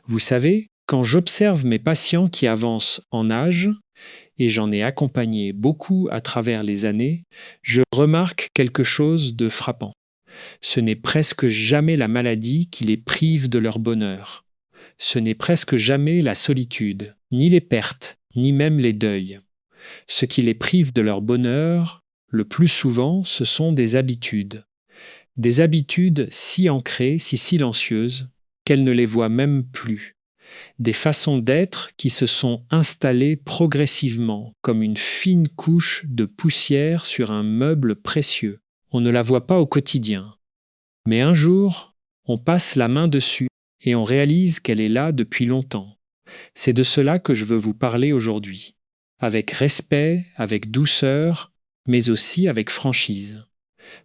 Vous savez, quand j'observe mes patients qui avancent en âge, et j'en ai accompagné beaucoup à travers les années, je remarque quelque chose de frappant. Ce n'est presque jamais la maladie qui les prive de leur bonheur. Ce n'est presque jamais la solitude, ni les pertes, ni même les deuils. Ce qui les prive de leur bonheur, le plus souvent, ce sont des habitudes. Des habitudes si ancrées, si silencieuses, qu'elles ne les voient même plus. Des façons d'être qui se sont installées progressivement, comme une fine couche de poussière sur un meuble précieux. On ne la voit pas au quotidien. Mais un jour, on passe la main dessus et on réalise qu'elle est là depuis longtemps. C'est de cela que je veux vous parler aujourd'hui. Avec respect, avec douceur, mais aussi avec franchise.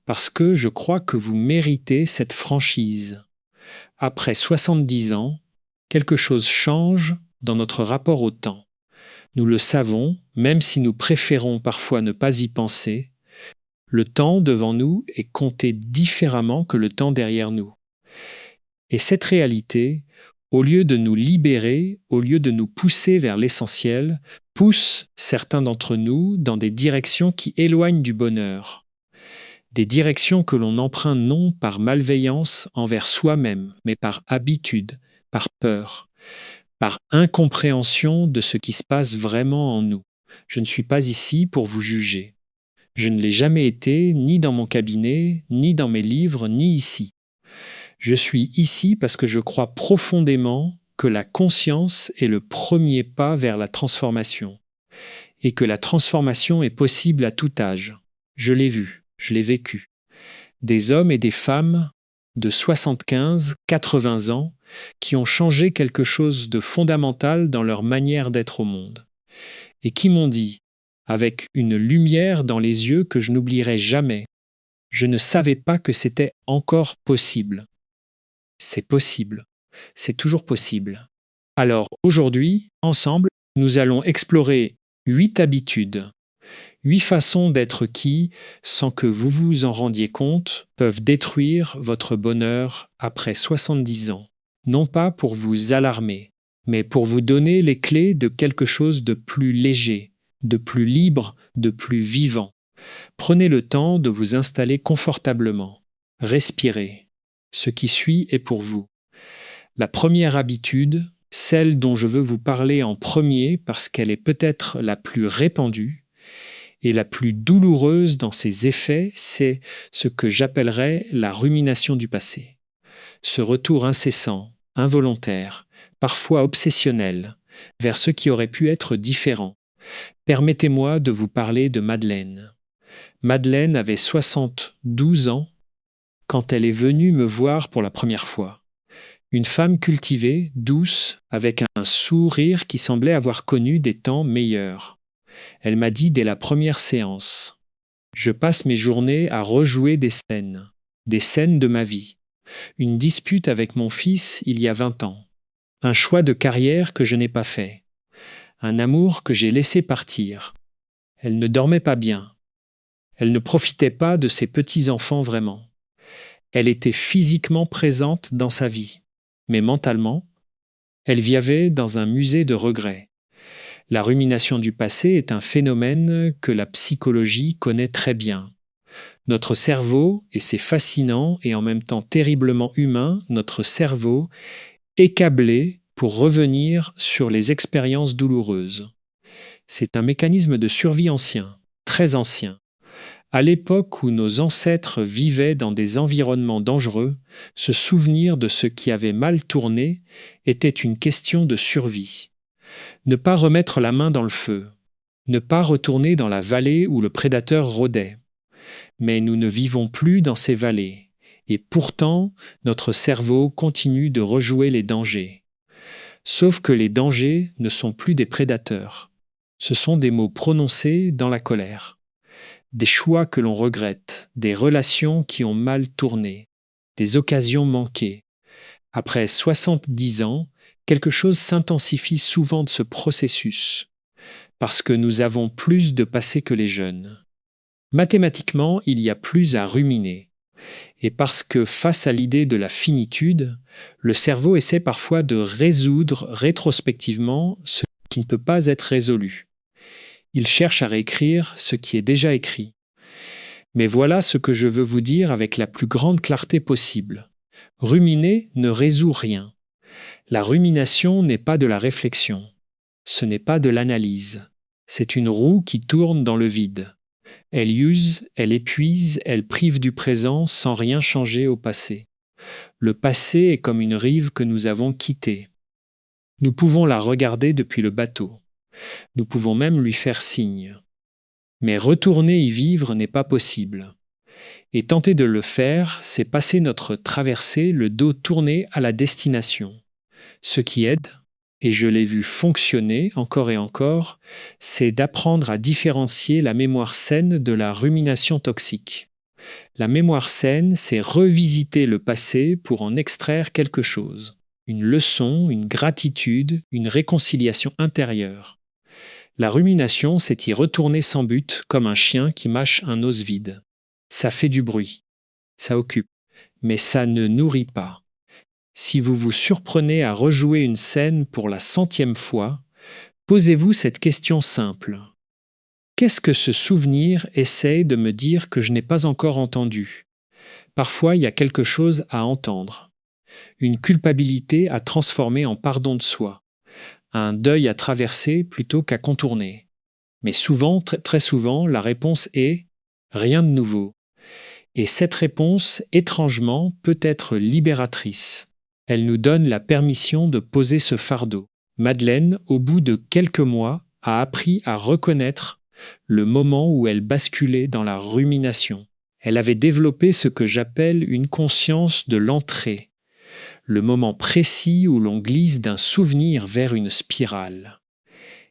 Parce que je crois que vous méritez cette franchise. Après 70 ans, quelque chose change dans notre rapport au temps. Nous le savons, même si nous préférons parfois ne pas y penser, le temps devant nous est compté différemment que le temps derrière nous. Et cette réalité, au lieu de nous libérer, au lieu de nous pousser vers l'essentiel, pousse certains d'entre nous dans des directions qui éloignent du bonheur. Des directions que l'on emprunte non par malveillance envers soi-même, mais par habitude, par peur, par incompréhension de ce qui se passe vraiment en nous. Je ne suis pas ici pour vous juger. Je ne l'ai jamais été, ni dans mon cabinet, ni dans mes livres, ni ici. Je suis ici parce que je crois profondément que la conscience est le premier pas vers la transformation, et que la transformation est possible à tout âge. Je l'ai vu, je l'ai vécu. Des hommes et des femmes de 75, 80 ans qui ont changé quelque chose de fondamental dans leur manière d'être au monde, et qui m'ont dit, avec une lumière dans les yeux que je n'oublierai jamais, je ne savais pas que c'était encore possible. C'est possible, c'est toujours possible. Alors aujourd'hui, ensemble, nous allons explorer 8 habitudes, 8 façons d'être qui, sans que vous vous en rendiez compte, peuvent détruire votre bonheur après 70 ans. Non pas pour vous alarmer, mais pour vous donner les clés de quelque chose de plus léger, de plus libre, de plus vivant. Prenez le temps de vous installer confortablement. Respirez. Ce qui suit est pour vous. La première habitude, celle dont je veux vous parler en premier parce qu'elle est peut-être la plus répandue et la plus douloureuse dans ses effets, c'est ce que j'appellerais la rumination du passé. Ce retour incessant, involontaire, parfois obsessionnel, vers ce qui aurait pu être différent. Permettez-moi de vous parler de Madeleine. Madeleine avait 72 ans quand elle est venue me voir pour la première fois. Une femme cultivée, douce, avec un sourire qui semblait avoir connu des temps meilleurs. Elle m'a dit dès la première séance, « Je passe mes journées à rejouer des scènes de ma vie. Une dispute avec mon fils il y a 20 ans. Un choix de carrière que je n'ai pas fait. Un amour que j'ai laissé partir. Elle ne dormait pas bien. Elle ne profitait pas de ses petits-enfants vraiment. Elle était physiquement présente dans sa vie, mais mentalement, elle vivait dans un musée de regrets. La rumination du passé est un phénomène que la psychologie connaît très bien. Notre cerveau, et c'est fascinant et en même temps terriblement humain, notre cerveau est câblé pour revenir sur les expériences douloureuses. C'est un mécanisme de survie ancien, très ancien. À l'époque où nos ancêtres vivaient dans des environnements dangereux, se souvenir de ce qui avait mal tourné était une question de survie. Ne pas remettre la main dans le feu, ne pas retourner dans la vallée où le prédateur rôdait. Mais nous ne vivons plus dans ces vallées, et pourtant notre cerveau continue de rejouer les dangers. Sauf que les dangers ne sont plus des prédateurs. Ce sont des mots prononcés dans la colère. Des choix que l'on regrette, des relations qui ont mal tourné, des occasions manquées. Après 70 ans, quelque chose s'intensifie souvent de ce processus, parce que nous avons plus de passé que les jeunes. Mathématiquement, il y a plus à ruminer. Et parce que face à l'idée de la finitude, le cerveau essaie parfois de résoudre rétrospectivement ce qui ne peut pas être résolu. Il cherche à réécrire ce qui est déjà écrit. Mais voilà ce que je veux vous dire avec la plus grande clarté possible. Ruminer ne résout rien. La rumination n'est pas de la réflexion. Ce n'est pas de l'analyse. C'est une roue qui tourne dans le vide. Elle use, elle épuise, elle prive du présent sans rien changer au passé. Le passé est comme une rive que nous avons quittée. Nous pouvons la regarder depuis le bateau. Nous pouvons même lui faire signe. Mais retourner y vivre n'est pas possible. Et tenter de le faire, c'est passer notre traversée le dos tourné à la destination. Ce qui aide, et je l'ai vu fonctionner encore et encore, c'est d'apprendre à différencier la mémoire saine de la rumination toxique. La mémoire saine, c'est revisiter le passé pour en extraire quelque chose. Une leçon, une gratitude, une réconciliation intérieure. La rumination, c'est y retourner sans but, comme un chien qui mâche un os vide. Ça fait du bruit, ça occupe, mais ça ne nourrit pas. Si vous vous surprenez à rejouer une scène pour la 100e fois, posez-vous cette question simple. Qu'est-ce que ce souvenir essaye de me dire que je n'ai pas encore entendu ? Parfois, il y a quelque chose à entendre. Une culpabilité à transformer en pardon de soi. Un deuil à traverser plutôt qu'à contourner. Mais souvent, très souvent, la réponse est « rien de nouveau ». Et cette réponse, étrangement, peut être libératrice. Elle nous donne la permission de poser ce fardeau. Madeleine, au bout de quelques mois, a appris à reconnaître le moment où elle basculait dans la rumination. Elle avait développé ce que j'appelle une conscience de l'entrée, le moment précis où l'on glisse d'un souvenir vers une spirale.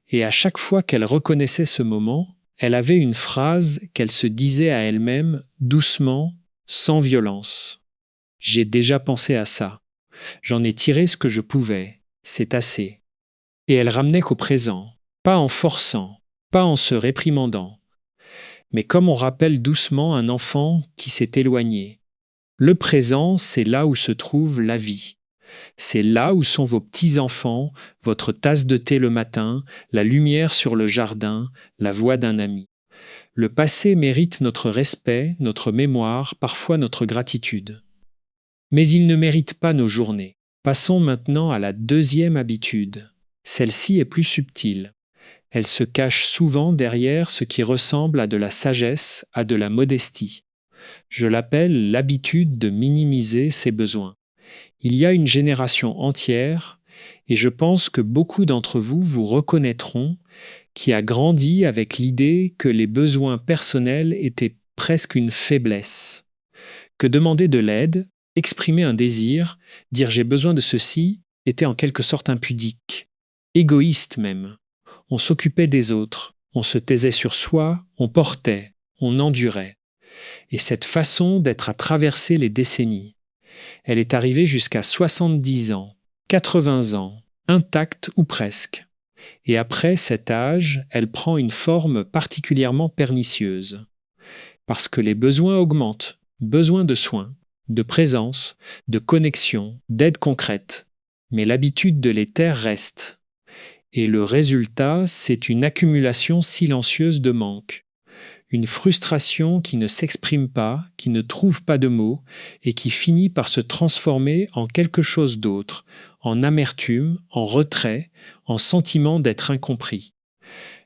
Et à chaque fois qu'elle reconnaissait ce moment, elle avait une phrase qu'elle se disait à elle-même doucement, sans violence. « J'ai déjà pensé à ça. J'en ai tiré ce que je pouvais. C'est assez. » Et elle ramenait qu'au présent, pas en forçant, pas en se réprimandant, mais comme on rappelle doucement un enfant qui s'est éloigné. Le présent, c'est là où se trouve la vie. C'est là où sont vos petits-enfants, votre tasse de thé le matin, la lumière sur le jardin, la voix d'un ami. Le passé mérite notre respect, notre mémoire, parfois notre gratitude. Mais il ne mérite pas nos journées. Passons maintenant à la 2e habitude. Celle-ci est plus subtile. Elle se cache souvent derrière ce qui ressemble à de la sagesse, à de la modestie. Je l'appelle l'habitude de minimiser ses besoins. Il y a une génération entière, et je pense que beaucoup d'entre vous vous reconnaîtront, qui a grandi avec l'idée que les besoins personnels étaient presque une faiblesse. Que demander de l'aide, exprimer un désir, dire j'ai besoin de ceci, était en quelque sorte impudique, égoïste même. On s'occupait des autres, on se taisait sur soi, on portait, on endurait. Et cette façon d'être a traversé les décennies. Elle est arrivée jusqu'à 70 ans, 80 ans, intacte ou presque. Et après cet âge, elle prend une forme particulièrement pernicieuse. Parce que les besoins augmentent, besoin de soins, de présence, de connexion, d'aide concrète. Mais l'habitude de les taire reste. Et le résultat, c'est une accumulation silencieuse de manque. Une frustration qui ne s'exprime pas, qui ne trouve pas de mots et qui finit par se transformer en quelque chose d'autre, en amertume, en retrait, en sentiment d'être incompris.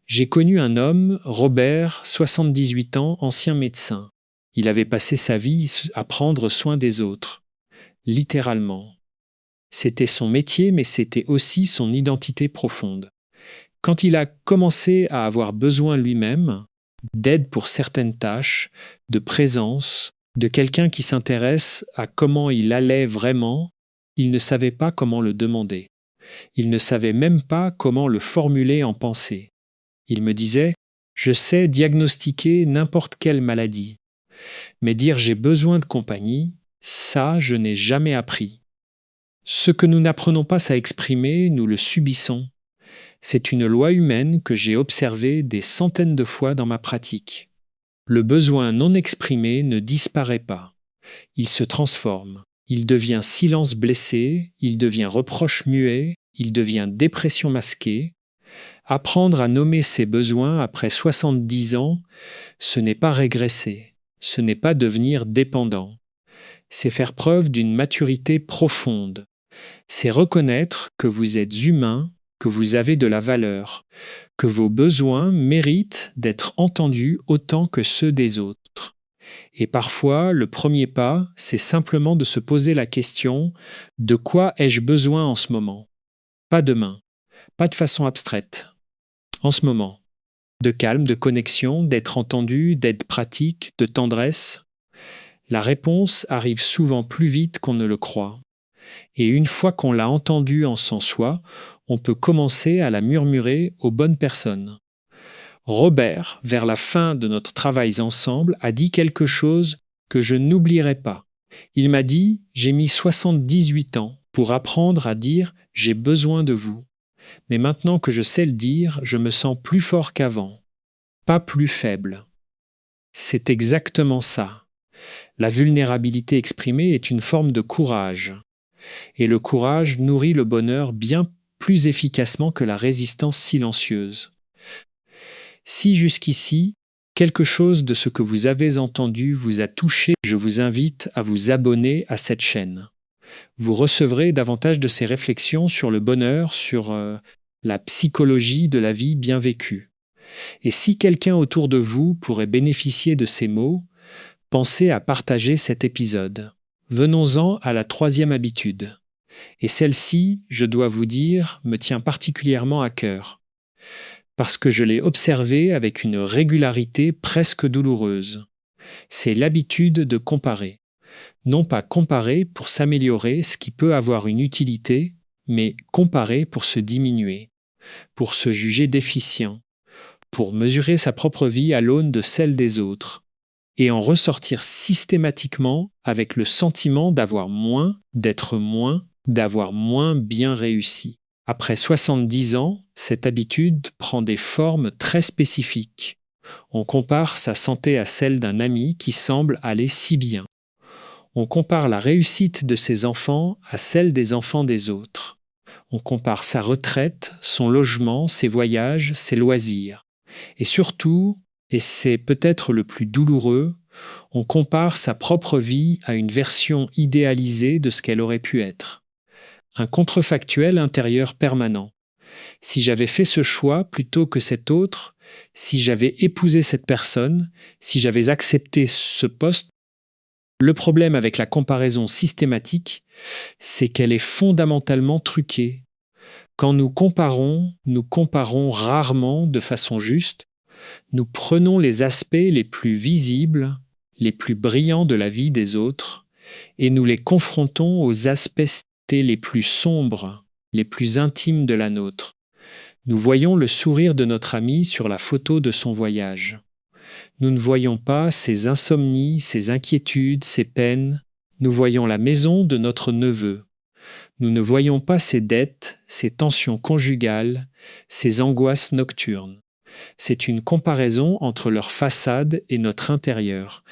J'ai connu un homme, Robert, 78 ans, ancien médecin. Il avait passé sa vie à prendre soin des autres, littéralement. C'était son métier, mais c'était aussi son identité profonde. Quand il a commencé à avoir besoin lui-même, d'aide pour certaines tâches, de présence, de quelqu'un qui s'intéresse à comment il allait vraiment, il ne savait pas comment le demander. Il ne savait même pas comment le formuler en pensée. Il me disait « Je sais diagnostiquer n'importe quelle maladie, mais dire j'ai besoin de compagnie, ça je n'ai jamais appris. Ce que nous n'apprenons pas à exprimer, nous le subissons. C'est une loi humaine que j'ai observée des centaines de fois dans ma pratique. Le besoin non exprimé ne disparaît pas. Il se transforme. Il devient silence blessé, il devient reproche muet, il devient dépression masquée. Apprendre à nommer ses besoins après 70 ans, ce n'est pas régresser, ce n'est pas devenir dépendant. C'est faire preuve d'une maturité profonde. C'est reconnaître que vous êtes humain, que vous avez de la valeur, que vos besoins méritent d'être entendus autant que ceux des autres. Et parfois, le premier pas, c'est simplement de se poser la question : de quoi ai-je besoin en ce moment ? Pas demain, pas de façon abstraite. En ce moment. De calme, de connexion, d'être entendu, d'aide pratique, de tendresse. La réponse arrive souvent plus vite qu'on ne le croit. Et une fois qu'on l'a entendue en son soi, on peut commencer à la murmurer aux bonnes personnes. Robert, vers la fin de notre travail ensemble, a dit quelque chose que je n'oublierai pas. Il m'a dit : j'ai mis 78 ans pour apprendre à dire « j'ai besoin de vous ». Mais maintenant que je sais le dire, je me sens plus fort qu'avant, pas plus faible. C'est exactement ça. La vulnérabilité exprimée est une forme de courage. Et le courage nourrit le bonheur bien plus efficacement que la résistance silencieuse. Si jusqu'ici, quelque chose de ce que vous avez entendu vous a touché, je vous invite à vous abonner à cette chaîne. Vous recevrez davantage de ces réflexions sur le bonheur, sur la psychologie de la vie bien vécue. Et si quelqu'un autour de vous pourrait bénéficier de ces mots, pensez à partager cet épisode. Venons-en à la 3e habitude. Et celle-ci, je dois vous dire, me tient particulièrement à cœur, parce que je l'ai observée avec une régularité presque douloureuse. C'est l'habitude de comparer. Non pas comparer pour s'améliorer, ce qui peut avoir une utilité, mais comparer pour se diminuer, pour se juger déficient, pour mesurer sa propre vie à l'aune de celle des autres, et en ressortir systématiquement avec le sentiment d'avoir moins, d'être moins, d'avoir moins bien réussi. Après 70 ans, cette habitude prend des formes très spécifiques. On compare sa santé à celle d'un ami qui semble aller si bien. On compare la réussite de ses enfants à celle des enfants des autres. On compare sa retraite, son logement, ses voyages, ses loisirs. Et surtout, et c'est peut-être le plus douloureux, on compare sa propre vie à une version idéalisée de ce qu'elle aurait pu être. Un contrefactuel intérieur permanent. Si j'avais fait ce choix plutôt que cet autre, si j'avais épousé cette personne, si j'avais accepté ce poste, le problème avec la comparaison systématique, c'est qu'elle est fondamentalement truquée. Quand nous comparons rarement de façon juste. Nous prenons les aspects les plus visibles, les plus brillants de la vie des autres, et nous les confrontons aux aspects les plus sombres, les plus intimes de la nôtre. Nous voyons le sourire de notre ami sur la photo de son voyage. Nous ne voyons pas ses insomnies, ses inquiétudes, ses peines. Nous voyons la maison de notre neveu. Nous ne voyons pas ses dettes, ses tensions conjugales, ses angoisses nocturnes. C'est une comparaison entre leur façade et notre intérieur.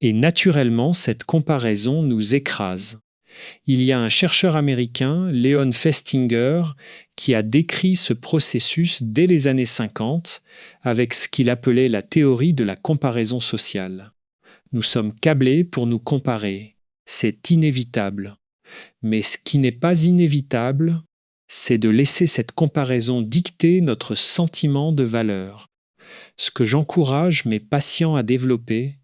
Et naturellement, cette comparaison nous écrase. Il y a un chercheur américain, Leon Festinger, qui a décrit ce processus dès les années 50 avec ce qu'il appelait la théorie de la comparaison sociale. Nous sommes câblés pour nous comparer. C'est inévitable. Mais ce qui n'est pas inévitable, c'est de laisser cette comparaison dicter notre sentiment de valeur. Ce que j'encourage mes patients à développer,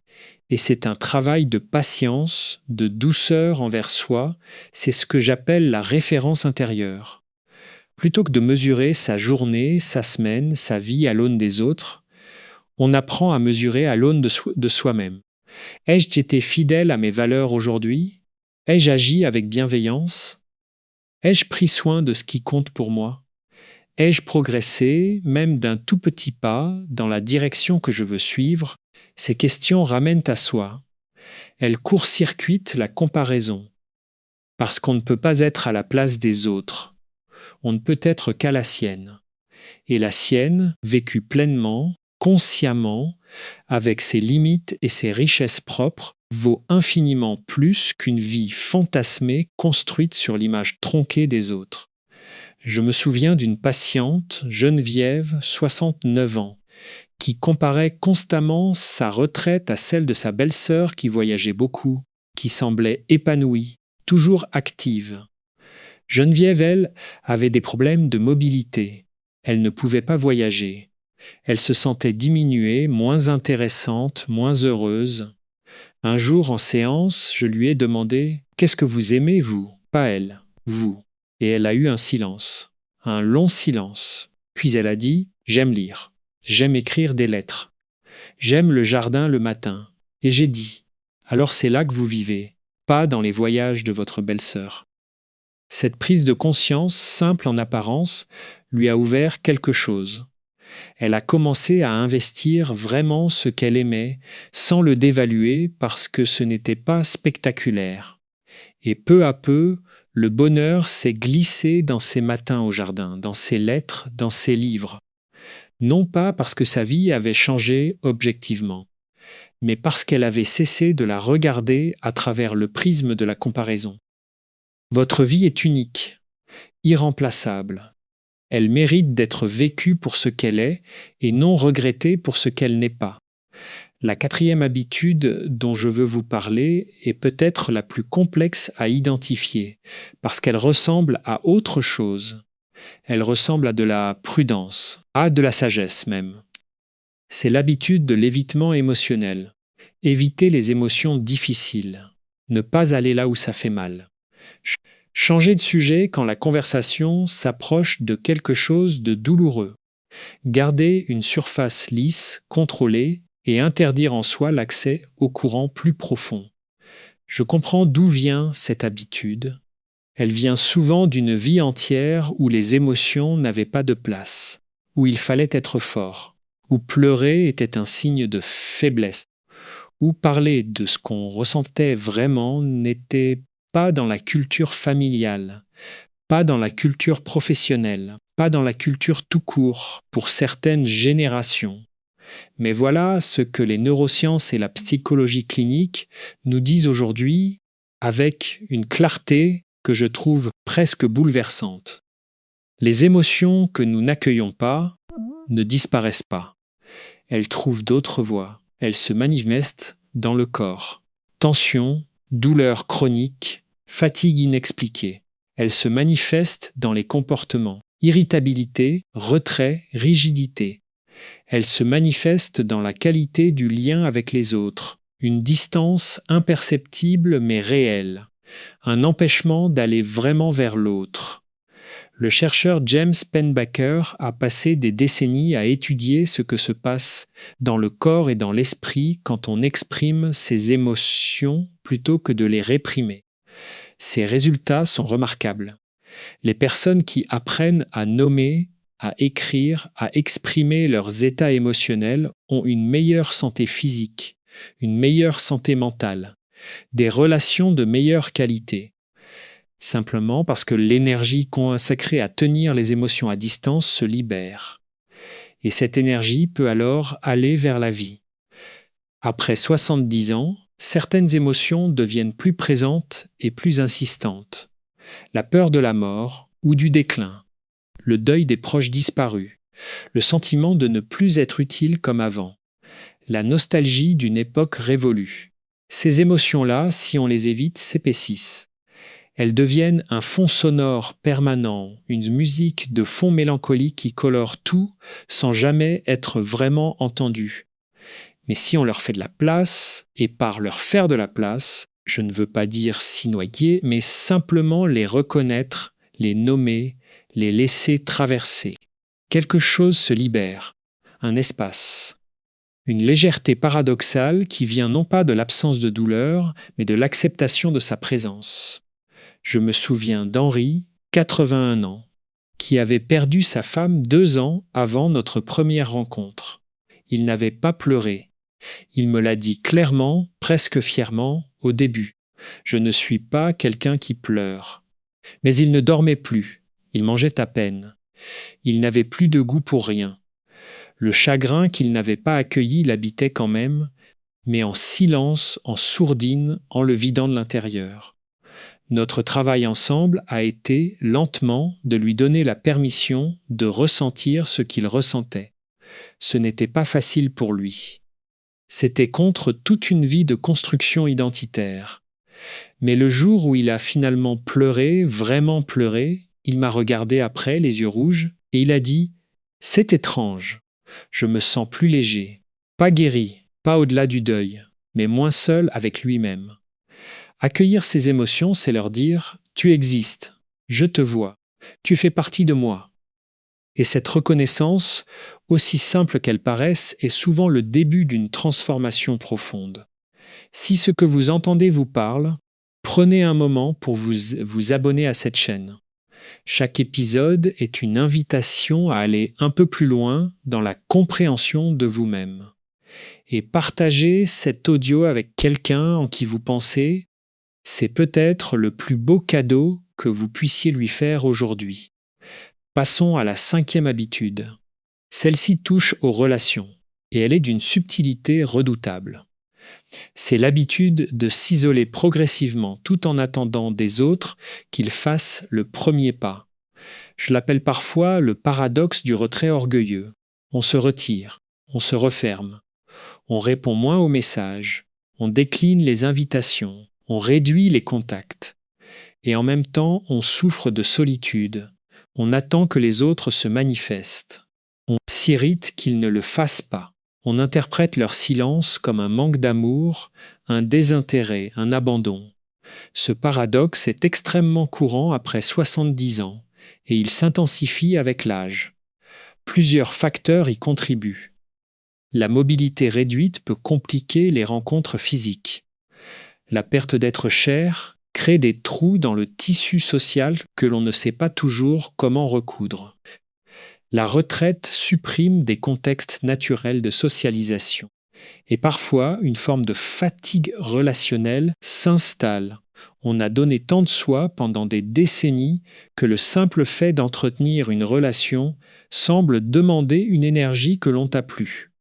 et c'est un travail de patience, de douceur envers soi, c'est ce que j'appelle la référence intérieure. Plutôt que de mesurer sa journée, sa semaine, sa vie à l'aune des autres, on apprend à mesurer à l'aune de soi-même. Ai-je été fidèle à mes valeurs aujourd'hui ? Ai-je agi avec bienveillance ? Ai-je pris soin de ce qui compte pour moi ? Ai-je progressé, même d'un tout petit pas, dans la direction que je veux suivre ? Ces questions ramènent à soi. Elles court-circuitent la comparaison. Parce qu'on ne peut pas être à la place des autres. On ne peut être qu'à la sienne. Et la sienne, vécue pleinement, consciemment, avec ses limites et ses richesses propres, vaut infiniment plus qu'une vie fantasmée construite sur l'image tronquée des autres. Je me souviens d'une patiente, Geneviève, 69 ans, qui comparait constamment sa retraite à celle de sa belle-sœur qui voyageait beaucoup, qui semblait épanouie, toujours active. Geneviève, elle, avait des problèmes de mobilité. Elle ne pouvait pas voyager. Elle se sentait diminuée, moins intéressante, moins heureuse. Un jour, en séance, je lui ai demandé « Qu'est-ce que vous aimez, vous ?» Pas elle, vous. Et elle a eu un silence, un long silence. Puis elle a dit « J'aime lire, j'aime écrire des lettres, j'aime le jardin le matin. » Et j'ai dit « Alors c'est là que vous vivez, pas dans les voyages de votre belle-sœur. » Cette prise de conscience, simple en apparence, lui a ouvert quelque chose. Elle a commencé à investir vraiment ce qu'elle aimait, sans le dévaluer parce que ce n'était pas spectaculaire. Et peu à peu, le bonheur s'est glissé dans ses matins au jardin, dans ses lettres, dans ses livres. Non pas parce que sa vie avait changé objectivement, mais parce qu'elle avait cessé de la regarder à travers le prisme de la comparaison. Votre vie est unique, irremplaçable. Elle mérite d'être vécue pour ce qu'elle est et non regrettée pour ce qu'elle n'est pas. La quatrième habitude dont je veux vous parler est peut-être la plus complexe à identifier, parce qu'elle ressemble à autre chose. Elle ressemble à de la prudence, à de la sagesse même. C'est l'habitude de l'évitement émotionnel. Éviter les émotions difficiles. Ne pas aller là où ça fait mal. Changer de sujet quand la conversation s'approche de quelque chose de douloureux. Garder une surface lisse, contrôlée, et interdire en soi l'accès au courant plus profond. Je comprends d'où vient cette habitude. Elle vient souvent d'une vie entière où les émotions n'avaient pas de place, où il fallait être fort, où pleurer était un signe de faiblesse, où parler de ce qu'on ressentait vraiment n'était pas dans la culture familiale, pas dans la culture professionnelle, pas dans la culture tout court pour certaines générations. Mais voilà ce que les neurosciences et la psychologie clinique nous disent aujourd'hui avec une clarté que je trouve presque bouleversante. Les émotions que nous n'accueillons pas ne disparaissent pas. Elles trouvent d'autres voies. Elles se manifestent dans le corps. Tension, douleur chronique, fatigue inexpliquée. Elles se manifestent dans les comportements. Irritabilité, retrait, rigidité. Elle se manifeste dans la qualité du lien avec les autres, une distance imperceptible mais réelle, un empêchement d'aller vraiment vers l'autre. Le chercheur James Pennebaker a passé des décennies à étudier ce que se passe dans le corps et dans l'esprit quand on exprime ses émotions plutôt que de les réprimer. Ses résultats sont remarquables. Les personnes qui apprennent à nommer, à écrire, à exprimer leurs états émotionnels ont une meilleure santé physique, une meilleure santé mentale, des relations de meilleure qualité. Simplement parce que l'énergie consacrée à tenir les émotions à distance se libère. Et cette énergie peut alors aller vers la vie. Après 70 ans, certaines émotions deviennent plus présentes et plus insistantes. La peur de la mort ou du déclin, le deuil des proches disparus, le sentiment de ne plus être utile comme avant, la nostalgie d'une époque révolue. Ces émotions-là, si on les évite, s'épaississent. Elles deviennent un fond sonore permanent, une musique de fond mélancolique qui colore tout sans jamais être vraiment entendue. Mais si on leur fait de la place, et par leur faire de la place, je ne veux pas dire s'y noyer, mais simplement les reconnaître, les nommer, les laisser traverser. Quelque chose se libère, un espace, une légèreté paradoxale qui vient non pas de l'absence de douleur, mais de l'acceptation de sa présence. Je me souviens d'Henri, 81 ans, qui avait perdu sa femme 2 ans avant notre première rencontre. Il n'avait pas pleuré. Il me l'a dit clairement, presque fièrement, au début. Je ne suis pas quelqu'un qui pleure. Mais il ne dormait plus. Il mangeait à peine. Il n'avait plus de goût pour rien. Le chagrin qu'il n'avait pas accueilli l'habitait quand même, mais en silence, en sourdine, en le vidant de l'intérieur. Notre travail ensemble a été, lentement, de lui donner la permission de ressentir ce qu'il ressentait. Ce n'était pas facile pour lui. C'était contre toute une vie de construction identitaire. Mais le jour où il a finalement pleuré, vraiment pleuré, il m'a regardé après, les yeux rouges, et il a dit « C'est étrange, je me sens plus léger, pas guéri, pas au-delà du deuil, mais moins seul avec lui-même. » Accueillir ces émotions, c'est leur dire « Tu existes, je te vois, tu fais partie de moi. » Et cette reconnaissance, aussi simple qu'elle paraisse, est souvent le début d'une transformation profonde. Si ce que vous entendez vous parle, prenez un moment pour vous abonner à cette chaîne. Chaque épisode est une invitation à aller un peu plus loin dans la compréhension de vous-même. Et partager cet audio avec quelqu'un en qui vous pensez, c'est peut-être le plus beau cadeau que vous puissiez lui faire aujourd'hui. Passons à la 5e habitude. Celle-ci touche aux relations, et elle est d'une subtilité redoutable. C'est l'habitude de s'isoler progressivement tout en attendant des autres qu'ils fassent le premier pas. Je l'appelle parfois le paradoxe du retrait orgueilleux. On se retire, on se referme, on répond moins aux messages, on décline les invitations, on réduit les contacts. Et en même temps, on souffre de solitude. On attend que les autres se manifestent. On s'irrite qu'ils ne le fassent pas. On interprète leur silence comme un manque d'amour, un désintérêt, un abandon. Ce paradoxe est extrêmement courant après 70 ans et il s'intensifie avec l'âge. Plusieurs facteurs y contribuent. La mobilité réduite peut compliquer les rencontres physiques. La perte d'être cher crée des trous dans le tissu social que l'on ne sait pas toujours comment recoudre. La retraite supprime des contextes naturels de socialisation. Et parfois, une forme de fatigue relationnelle s'installe. On a donné tant de soi pendant des décennies que le simple fait d'entretenir une relation semble demander une énergie que l'on t'a plus.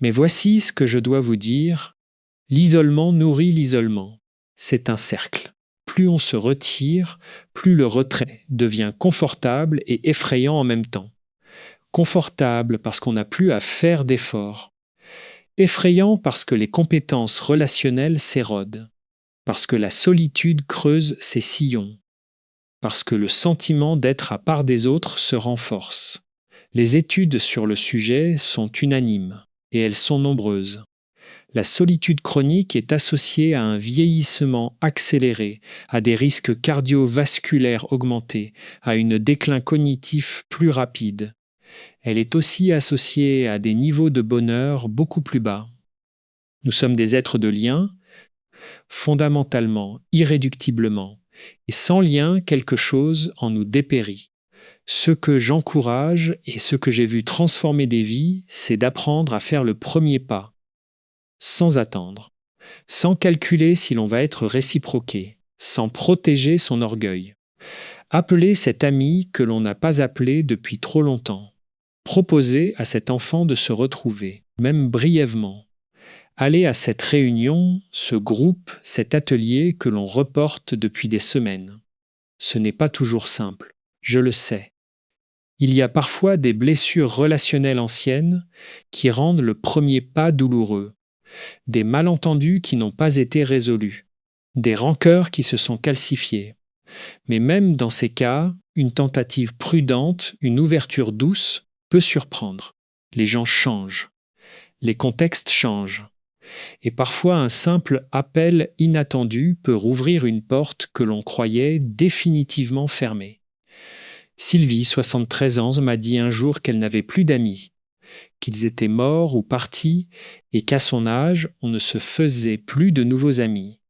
Mais voici ce que je dois vous dire. L'isolement nourrit l'isolement. C'est un cercle. Plus on se retire, plus le retrait devient confortable et effrayant en même temps. Confortable parce qu'on n'a plus à faire d'efforts. Effrayant parce que les compétences relationnelles s'érodent. Parce que la solitude creuse ses sillons. Parce que le sentiment d'être à part des autres se renforce. Les études sur le sujet sont unanimes et elles sont nombreuses. La solitude chronique est associée à un vieillissement accéléré, à des risques cardiovasculaires augmentés, à un déclin cognitif plus rapide. Elle est aussi associée à des niveaux de bonheur beaucoup plus bas. Nous sommes des êtres de lien, fondamentalement, irréductiblement, et sans lien, quelque chose en nous dépérit. Ce que j'encourage et ce que j'ai vu transformer des vies, c'est d'apprendre à faire le premier pas, sans attendre, sans calculer si l'on va être réciproqué, sans protéger son orgueil. Appeler cet ami que l'on n'a pas appelé depuis trop longtemps. Proposer à cet enfant de se retrouver, même brièvement. Aller à cette réunion, ce groupe, cet atelier que l'on reporte depuis des semaines. Ce n'est pas toujours simple, je le sais. Il y a parfois des blessures relationnelles anciennes qui rendent le premier pas douloureux. Des malentendus qui n'ont pas été résolus, des rancœurs qui se sont calcifiées. Mais même dans ces cas, une tentative prudente, une ouverture douce peut surprendre. Les gens changent, les contextes changent. Et parfois un simple appel inattendu peut rouvrir une porte que l'on croyait définitivement fermée. Sylvie, 73 ans, m'a dit un jour qu'elle n'avait plus d'amis, qu'ils étaient morts ou partis et qu'à son âge, on ne se faisait plus de nouveaux amis.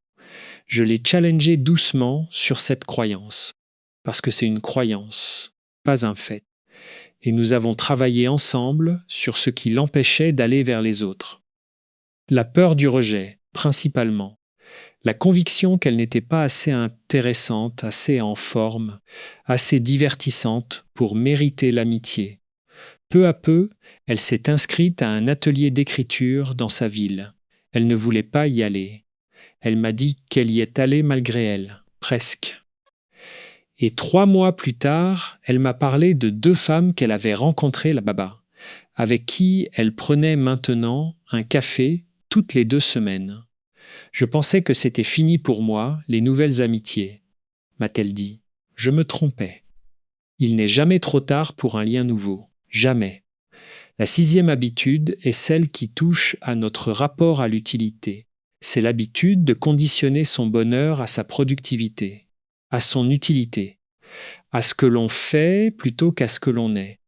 Je l'ai challengé doucement sur cette croyance, parce que c'est une croyance, pas un fait. Et nous avons travaillé ensemble sur ce qui l'empêchait d'aller vers les autres. La peur du rejet, principalement. La conviction qu'elle n'était pas assez intéressante, assez en forme, assez divertissante pour mériter l'amitié. Peu à peu, elle s'est inscrite à un atelier d'écriture dans sa ville. Elle ne voulait pas y aller. Elle m'a dit qu'elle y est allée malgré elle, presque. Et 3 mois plus tard, elle m'a parlé de 2 femmes qu'elle avait rencontrées là-bas, avec qui elle prenait maintenant un café toutes les 2 semaines. Je pensais que c'était fini pour moi, les nouvelles amitiés, m'a-t-elle dit. Je me trompais. Il n'est jamais trop tard pour un lien nouveau. Jamais. La 6e habitude est celle qui touche à notre rapport à l'utilité. C'est l'habitude de conditionner son bonheur à sa productivité, à son utilité, à ce que l'on fait plutôt qu'à ce que l'on est.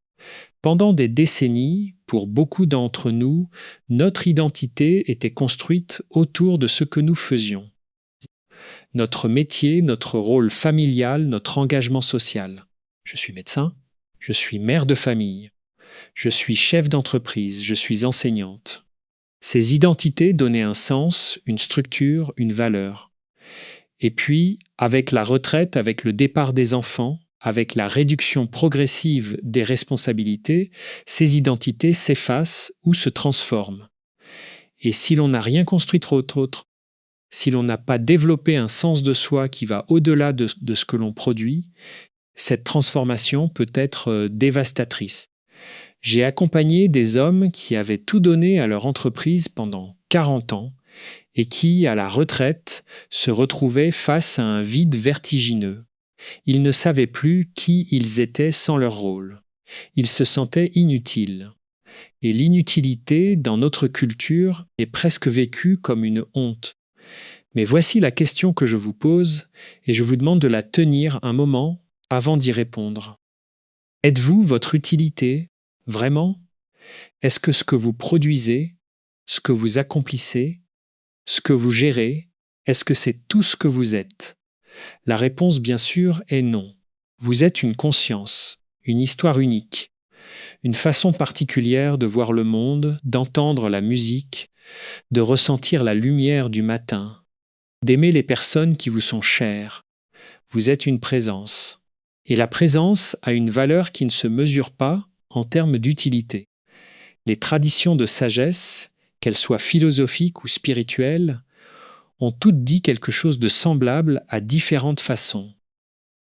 Pendant des décennies, pour beaucoup d'entre nous, notre identité était construite autour de ce que nous faisions. Notre métier, notre rôle familial, notre engagement social. Je suis médecin, je suis mère de famille, je suis chef d'entreprise, je suis enseignante. Ces identités donnaient un sens, une structure, une valeur. Et puis, avec la retraite, avec le départ des enfants, avec la réduction progressive des responsabilités, ces identités s'effacent ou se transforment. Et si l'on n'a rien construit autre, si l'on n'a pas développé un sens de soi qui va au-delà de ce que l'on produit, cette transformation peut être dévastatrice. J'ai accompagné des hommes qui avaient tout donné à leur entreprise pendant 40 ans et qui, à la retraite, se retrouvaient face à un vide vertigineux. Ils ne savaient plus qui ils étaient sans leur rôle. Ils se sentaient inutiles. Et l'inutilité, dans notre culture, est presque vécue comme une honte. Mais voici la question que je vous pose, et je vous demande de la tenir un moment avant d'y répondre. Êtes-vous votre utilité, vraiment ? Est-ce que ce que vous produisez, ce que vous accomplissez, ce que vous gérez, est-ce que c'est tout ce que vous êtes ? La réponse, bien sûr, est non. Vous êtes une conscience, une histoire unique, une façon particulière de voir le monde, d'entendre la musique, de ressentir la lumière du matin, d'aimer les personnes qui vous sont chères. Vous êtes une présence. Et la présence a une valeur qui ne se mesure pas en termes d'utilité. Les traditions de sagesse, qu'elles soient philosophiques ou spirituelles, ont toutes dit quelque chose de semblable à différentes façons.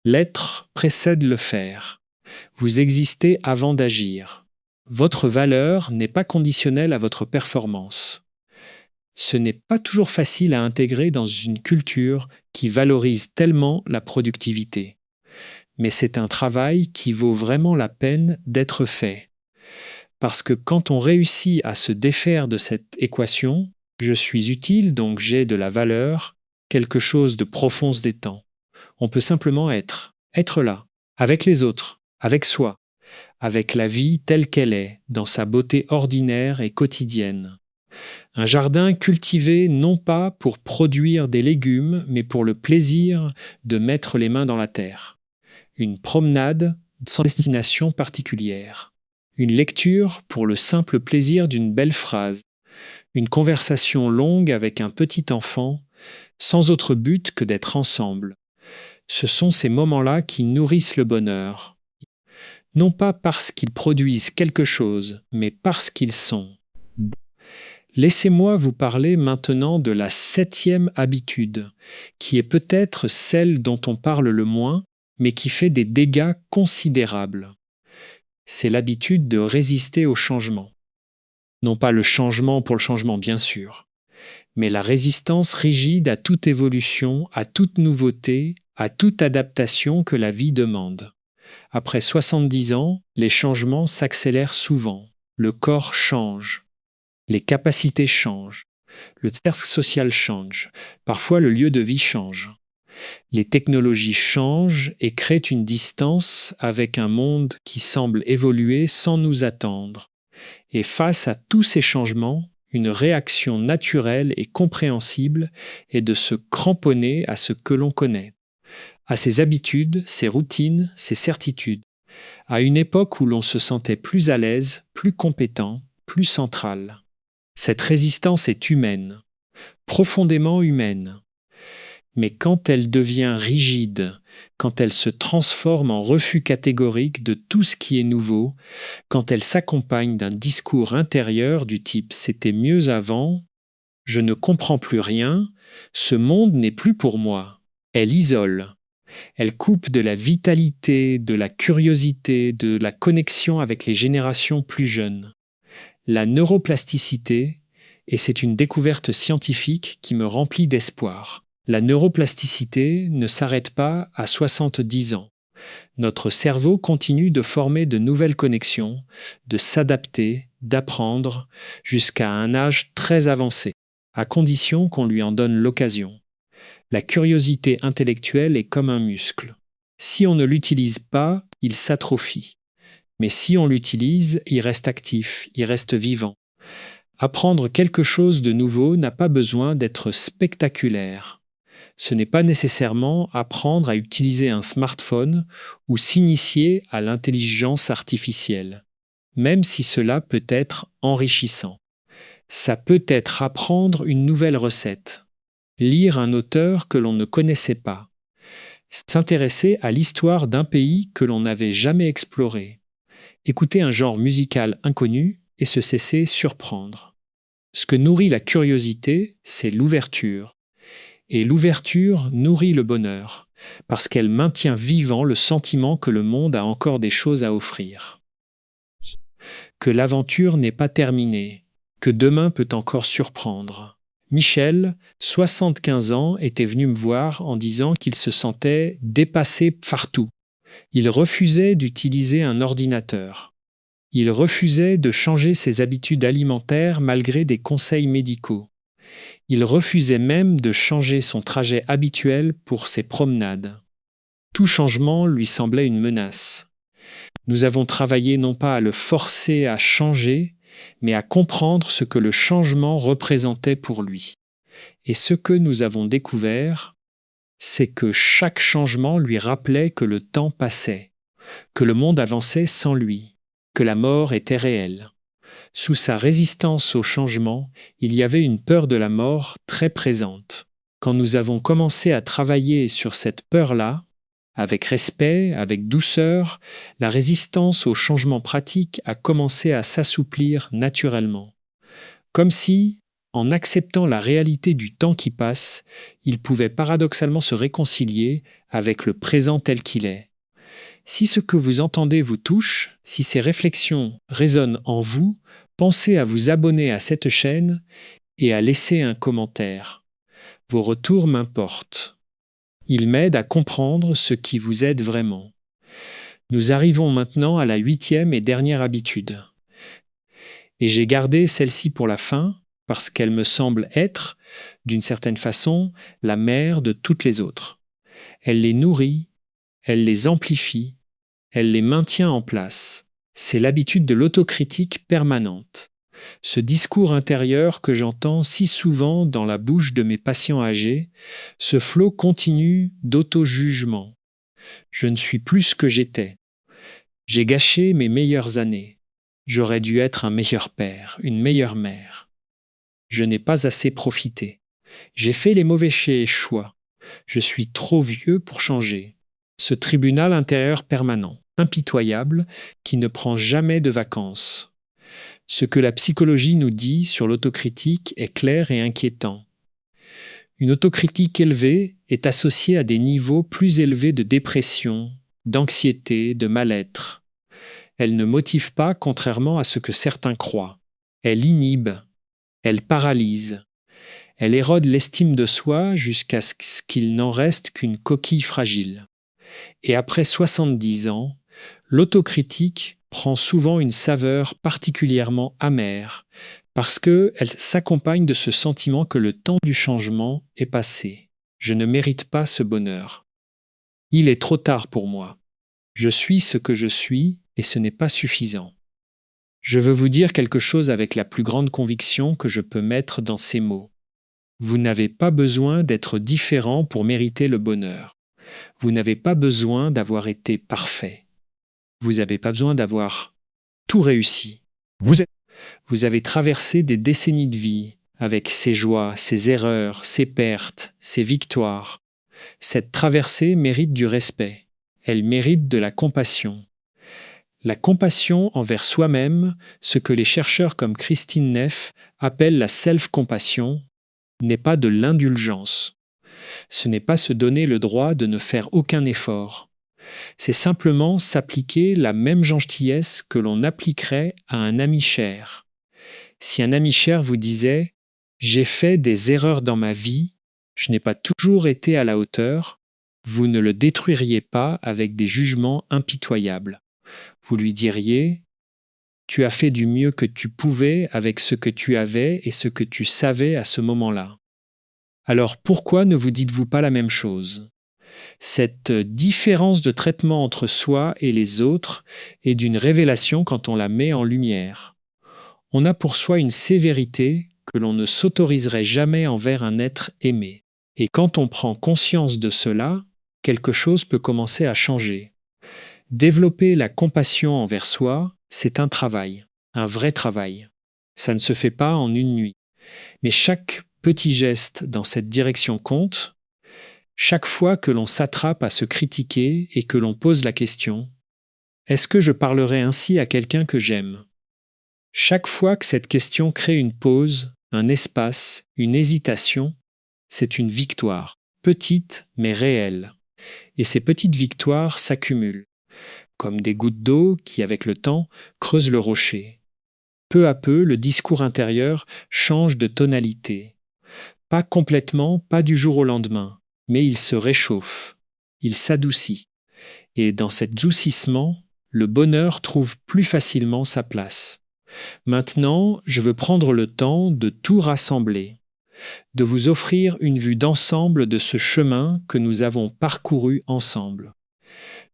L'être précède le faire. Vous existez avant d'agir. Votre valeur n'est pas conditionnelle à votre performance. Ce n'est pas toujours facile à intégrer dans une culture qui valorise tellement la productivité. Mais c'est un travail qui vaut vraiment la peine d'être fait. Parce que quand on réussit à se défaire de cette équation, je suis utile, donc j'ai de la valeur, quelque chose de profond se détend. On peut simplement être là, avec les autres, avec soi, avec la vie telle qu'elle est, dans sa beauté ordinaire et quotidienne. Un jardin cultivé non pas pour produire des légumes, mais pour le plaisir de mettre les mains dans la terre. Une promenade sans destination particulière. Une lecture pour le simple plaisir d'une belle phrase. Une conversation longue avec un petit enfant, sans autre but que d'être ensemble. Ce sont ces moments-là qui nourrissent le bonheur. Non pas parce qu'ils produisent quelque chose, mais parce qu'ils sont. Laissez-moi vous parler maintenant de la 7e habitude, qui est peut-être celle dont on parle le moins, mais qui fait des dégâts considérables. C'est l'habitude de résister au changement. Non pas le changement pour le changement, bien sûr, mais la résistance rigide à toute évolution, à toute nouveauté, à toute adaptation que la vie demande. Après 70 ans, les changements s'accélèrent souvent. Le corps change. Les capacités changent. Le cercle social change. Parfois, le lieu de vie change. Les technologies changent et créent une distance avec un monde qui semble évoluer sans nous attendre. Et face à tous ces changements, une réaction naturelle et compréhensible est de se cramponner à ce que l'on connaît, à ses habitudes, ses routines, ses certitudes, à une époque où l'on se sentait plus à l'aise, plus compétent, plus central. Cette résistance est humaine, profondément humaine. Mais quand elle devient rigide, quand elle se transforme en refus catégorique de tout ce qui est nouveau, quand elle s'accompagne d'un discours intérieur du type « c'était mieux avant », Je ne comprends plus rien, ce monde n'est plus pour moi. Elle isole. Elle coupe de la vitalité, de la curiosité, de la connexion avec les générations plus jeunes. La neuroplasticité, et c'est une découverte scientifique qui me remplit d'espoir. La neuroplasticité ne s'arrête pas à 70 ans. Notre cerveau continue de former de nouvelles connexions, de s'adapter, d'apprendre, jusqu'à un âge très avancé, à condition qu'on lui en donne l'occasion. La curiosité intellectuelle est comme un muscle. Si on ne l'utilise pas, il s'atrophie. Mais si on l'utilise, il reste actif, il reste vivant. Apprendre quelque chose de nouveau n'a pas besoin d'être spectaculaire. Ce n'est pas nécessairement apprendre à utiliser un smartphone ou s'initier à l'intelligence artificielle, même si cela peut être enrichissant. Ça peut être apprendre une nouvelle recette, lire un auteur que l'on ne connaissait pas, s'intéresser à l'histoire d'un pays que l'on n'avait jamais exploré, écouter un genre musical inconnu et se cesser surprendre. Ce que nourrit la curiosité, c'est l'ouverture. Et l'ouverture nourrit le bonheur, parce qu'elle maintient vivant le sentiment que le monde a encore des choses à offrir. Que l'aventure n'est pas terminée, que demain peut encore surprendre. Michel, 75 ans, était venu me voir en disant qu'il se sentait dépassé partout. Il refusait d'utiliser un ordinateur. Il refusait de changer ses habitudes alimentaires malgré des conseils médicaux. Il refusait même de changer son trajet habituel pour ses promenades. Tout changement lui semblait une menace. Nous avons travaillé non pas à le forcer à changer, mais à comprendre ce que le changement représentait pour lui. Et ce que nous avons découvert, c'est que chaque changement lui rappelait que le temps passait, que le monde avançait sans lui, que la mort était réelle. Sous sa résistance au changement, il y avait une peur de la mort très présente. Quand nous avons commencé à travailler sur cette peur-là, avec respect, avec douceur, la résistance au changement pratique a commencé à s'assouplir naturellement. Comme si, en acceptant la réalité du temps qui passe, il pouvait paradoxalement se réconcilier avec le présent tel qu'il est. Si ce que vous entendez vous touche, si ces réflexions résonnent en vous, pensez à vous abonner à cette chaîne et à laisser un commentaire. Vos retours m'importent. Ils m'aident à comprendre ce qui vous aide vraiment. Nous arrivons maintenant à la 8e et dernière habitude. Et j'ai gardé celle-ci pour la fin parce qu'elle me semble être, d'une certaine façon, la mère de toutes les autres. Elle les nourrit, elle les amplifie, elle les maintient en place. C'est l'habitude de l'autocritique permanente. Ce discours intérieur que j'entends si souvent dans la bouche de mes patients âgés, ce flot continu d'auto-jugement. Je ne suis plus ce que j'étais. J'ai gâché mes meilleures années. J'aurais dû être un meilleur père, une meilleure mère. Je n'ai pas assez profité. J'ai fait les mauvais choix. Je suis trop vieux pour changer. Ce tribunal intérieur permanent, impitoyable, qui ne prend jamais de vacances. Ce que la psychologie nous dit sur l'autocritique est clair et inquiétant. Une autocritique élevée est associée à des niveaux plus élevés de dépression, d'anxiété, de mal-être. Elle ne motive pas contrairement à ce que certains croient. Elle inhibe, elle paralyse, elle érode l'estime de soi jusqu'à ce qu'il n'en reste qu'une coquille fragile. Et après 70 ans, l'autocritique prend souvent une saveur particulièrement amère parce qu'elle s'accompagne de ce sentiment que le temps du changement est passé. Je ne mérite pas ce bonheur. Il est trop tard pour moi. Je suis ce que je suis et ce n'est pas suffisant. Je veux vous dire quelque chose avec la plus grande conviction que je peux mettre dans ces mots. Vous n'avez pas besoin d'être différent pour mériter le bonheur. Vous n'avez pas besoin d'avoir été parfait. Vous n'avez pas besoin d'avoir tout réussi. Vous avez traversé des décennies de vie avec ses joies, ses erreurs, ses pertes, ses victoires. Cette traversée mérite du respect. Elle mérite de la compassion. La compassion envers soi-même, ce que les chercheurs comme Christine Neff appellent la self-compassion, n'est pas de l'indulgence. Ce n'est pas se donner le droit de ne faire aucun effort. C'est simplement s'appliquer la même gentillesse que l'on appliquerait à un ami cher. Si un ami cher vous disait « J'ai fait des erreurs dans ma vie, je n'ai pas toujours été à la hauteur », vous ne le détruiriez pas avec des jugements impitoyables. Vous lui diriez « Tu as fait du mieux que tu pouvais avec ce que tu avais et ce que tu savais à ce moment-là. » Alors pourquoi ne vous dites-vous pas la même chose ? Cette différence de traitement entre soi et les autres est d'une révélation quand on la met en lumière. On a pour soi une sévérité que l'on ne s'autoriserait jamais envers un être aimé. Et quand on prend conscience de cela, quelque chose peut commencer à changer. Développer la compassion envers soi, c'est un travail, un vrai travail. Ça ne se fait pas en une nuit. Mais chaque petit geste dans cette direction compte. Chaque fois que l'on s'attrape à se critiquer et que l'on pose la question « Est-ce que je parlerai ainsi à quelqu'un que j'aime ?» Chaque fois que cette question crée une pause, un espace, une hésitation, c'est une victoire, petite mais réelle. Et ces petites victoires s'accumulent, comme des gouttes d'eau qui, avec le temps, creusent le rocher. Peu à peu, le discours intérieur change de tonalité. Pas complètement, pas du jour au lendemain, mais il se réchauffe, il s'adoucit. Et dans cet adoucissement, le bonheur trouve plus facilement sa place. Maintenant, je veux prendre le temps de tout rassembler, de vous offrir une vue d'ensemble de ce chemin que nous avons parcouru ensemble.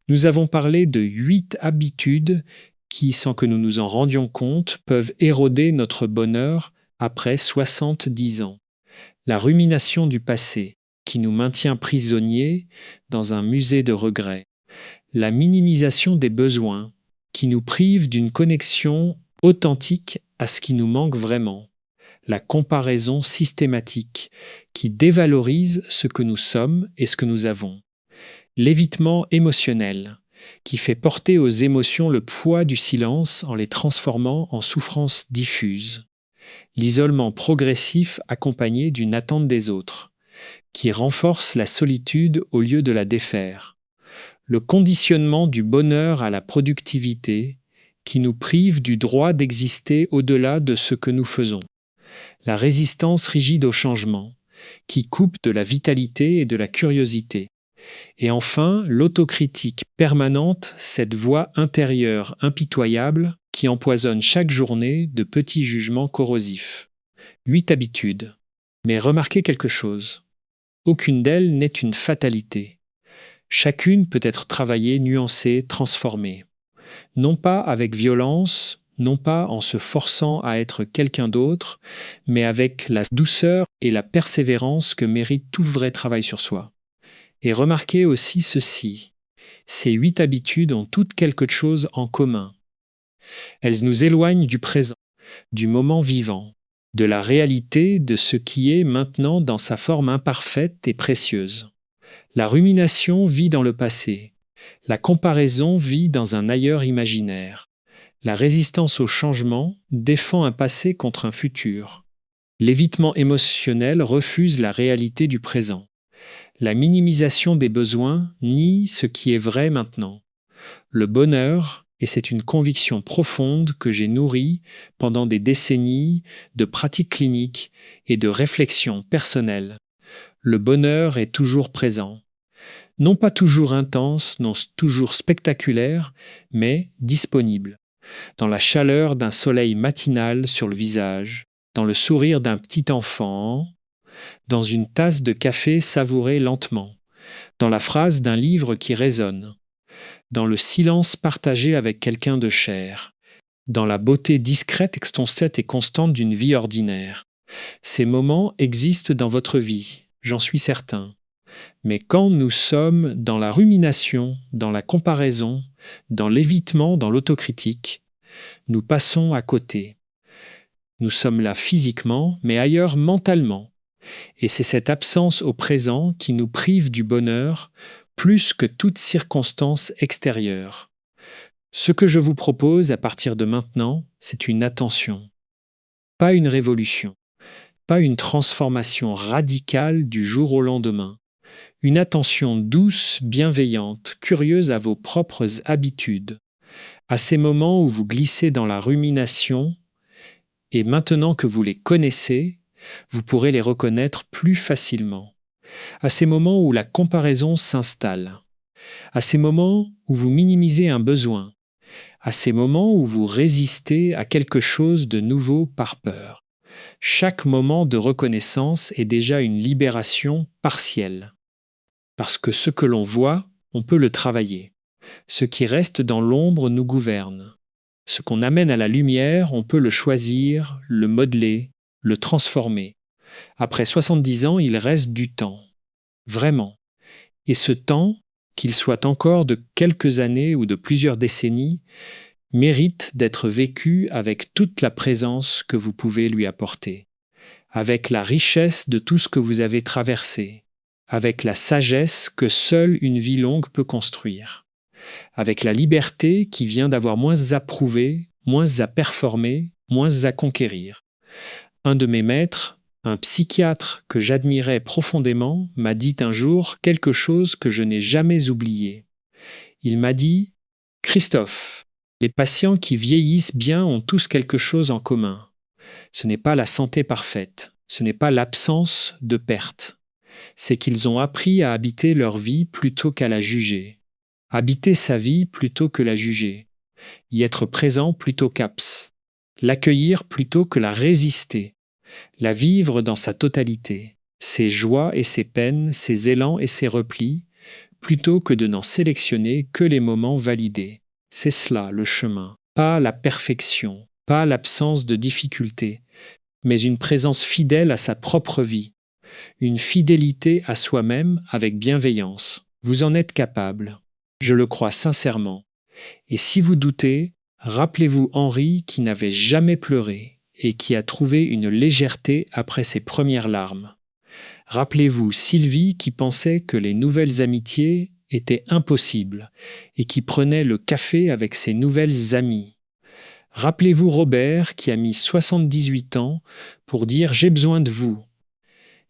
Nous avons parlé de 8 habitudes qui, sans que nous nous en rendions compte, peuvent éroder notre bonheur après 70 ans. La rumination du passé, qui nous maintient prisonniers dans un musée de regrets. La minimisation des besoins, qui nous prive d'une connexion authentique à ce qui nous manque vraiment. La comparaison systématique, qui dévalorise ce que nous sommes et ce que nous avons. L'évitement émotionnel, qui fait porter aux émotions le poids du silence en les transformant en souffrances diffuses. L'isolement progressif accompagné d'une attente des autres, qui renforce la solitude au lieu de la défaire. Le conditionnement du bonheur à la productivité, qui nous prive du droit d'exister au-delà de ce que nous faisons. La résistance rigide au changement, qui coupe de la vitalité et de la curiosité. Et enfin, l'autocritique permanente, cette voix intérieure impitoyable qui empoisonne chaque journée de petits jugements corrosifs. 8 habitudes. Mais remarquez quelque chose. Aucune d'elles n'est une fatalité. Chacune peut être travaillée, nuancée, transformée. Non pas avec violence, non pas en se forçant à être quelqu'un d'autre, mais avec la douceur et la persévérance que mérite tout vrai travail sur soi. Et remarquez aussi ceci. Ces 8 habitudes ont toutes quelque chose en commun. Elles nous éloignent du présent, du moment vivant, de la réalité de ce qui est maintenant dans sa forme imparfaite et précieuse. La rumination vit dans le passé. La comparaison vit dans un ailleurs imaginaire. La résistance au changement défend un passé contre un futur. L'évitement émotionnel refuse la réalité du présent. La minimisation des besoins nie ce qui est vrai maintenant. Le bonheur, et c'est une conviction profonde que j'ai nourrie pendant des décennies de pratiques cliniques et de réflexions personnelles. Le bonheur est toujours présent. Non pas toujours intense, non toujours spectaculaire, mais disponible. Dans la chaleur d'un soleil matinal sur le visage, dans le sourire d'un petit enfant, dans une tasse de café savourée lentement, dans la phrase d'un livre qui résonne, dans le silence partagé avec quelqu'un de cher, dans la beauté discrète, extonsette et constante d'une vie ordinaire. Ces moments existent dans votre vie, j'en suis certain. Mais quand nous sommes dans la rumination, dans la comparaison, dans l'évitement, dans l'autocritique, nous passons à côté. Nous sommes là physiquement, mais ailleurs mentalement. Et c'est cette absence au présent qui nous prive du bonheur plus que toute circonstance extérieure. Ce que je vous propose à partir de maintenant, c'est une attention, pas une révolution, pas une transformation radicale du jour au lendemain. Une attention douce, bienveillante, curieuse à vos propres habitudes, à ces moments où vous glissez dans la rumination, et maintenant que vous les connaissez, vous pourrez les reconnaître plus facilement. À ces moments où la comparaison s'installe, à ces moments où vous minimisez un besoin, à ces moments où vous résistez à quelque chose de nouveau par peur. Chaque moment de reconnaissance est déjà une libération partielle. Parce que ce que l'on voit, on peut le travailler. Ce qui reste dans l'ombre nous gouverne. Ce qu'on amène à la lumière, on peut le choisir, le modeler, le transformer. Après 70 ans, il reste du temps. Vraiment. Et ce temps, qu'il soit encore de quelques années ou de plusieurs décennies, mérite d'être vécu avec toute la présence que vous pouvez lui apporter, avec la richesse de tout ce que vous avez traversé, avec la sagesse que seule une vie longue peut construire, avec la liberté qui vient d'avoir moins à prouver, moins à performer, moins à conquérir. Un de mes maîtres, un psychiatre que j'admirais profondément, m'a dit un jour quelque chose que je n'ai jamais oublié. Il m'a dit « Christophe, les patients qui vieillissent bien ont tous quelque chose en commun. Ce n'est pas la santé parfaite, ce n'est pas l'absence de perte. C'est qu'ils ont appris à habiter leur vie plutôt qu'à la juger, habiter sa vie plutôt que la juger, y être présent plutôt qu'abs, l'accueillir plutôt que la résister, la vivre dans sa totalité, ses joies et ses peines, ses élans et ses replis, plutôt que de n'en sélectionner que les moments validés. C'est cela le chemin, pas la perfection, pas l'absence de difficulté, mais une présence fidèle à sa propre vie, une fidélité à soi-même avec bienveillance. Vous en êtes capable, je le crois sincèrement. Et si vous doutez, rappelez-vous Henri qui n'avait jamais pleuré et qui a trouvé une légèreté après ses premières larmes. Rappelez-vous Sylvie qui pensait que les nouvelles amitiés étaient impossibles et qui prenait le café avec ses nouvelles amies. Rappelez-vous Robert qui a mis 78 ans pour dire « j'ai besoin de vous »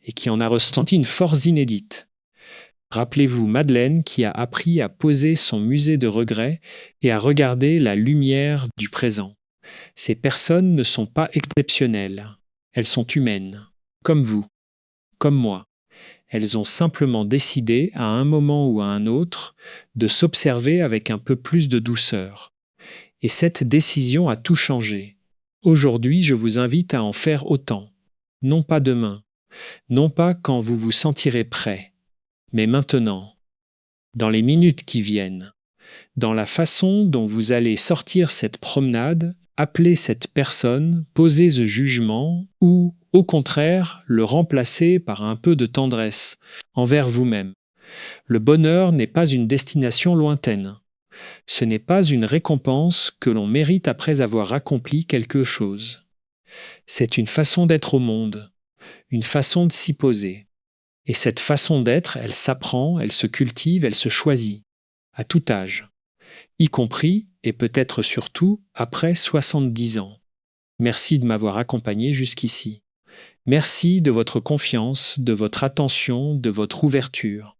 et qui en a ressenti une force inédite. Rappelez-vous Madeleine qui a appris à poser son musée de regrets et à regarder la lumière du présent. Ces personnes ne sont pas exceptionnelles, elles sont humaines, comme vous, comme moi. Elles ont simplement décidé, à un moment ou à un autre, de s'observer avec un peu plus de douceur. Et cette décision a tout changé. Aujourd'hui, je vous invite à en faire autant. Non pas demain, non pas quand vous vous sentirez prêt, mais maintenant, dans les minutes qui viennent, dans la façon dont vous allez sortir cette promenade, appeler cette personne, poser ce jugement ou, au contraire, le remplacer par un peu de tendresse envers vous-même. Le bonheur n'est pas une destination lointaine. Ce n'est pas une récompense que l'on mérite après avoir accompli quelque chose. C'est une façon d'être au monde, une façon de s'y poser. Et cette façon d'être, elle s'apprend, elle se cultive, elle se choisit, à tout âge, y compris et peut-être surtout après 70 ans. Merci de m'avoir accompagné jusqu'ici. Merci de votre confiance, de votre attention, de votre ouverture.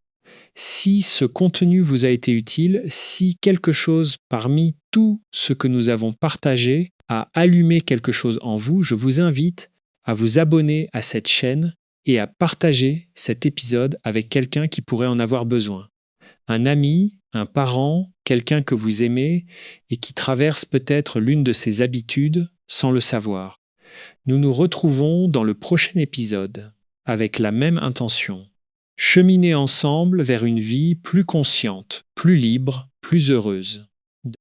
Si ce contenu vous a été utile, si quelque chose parmi tout ce que nous avons partagé a allumé quelque chose en vous, je vous invite à vous abonner à cette chaîne et à partager cet épisode avec quelqu'un qui pourrait en avoir besoin. Un ami, un parent, quelqu'un que vous aimez et qui traverse peut-être l'une de ses habitudes sans le savoir. Nous nous retrouvons dans le prochain épisode avec la même intention. Cheminer ensemble vers une vie plus consciente, plus libre, plus heureuse.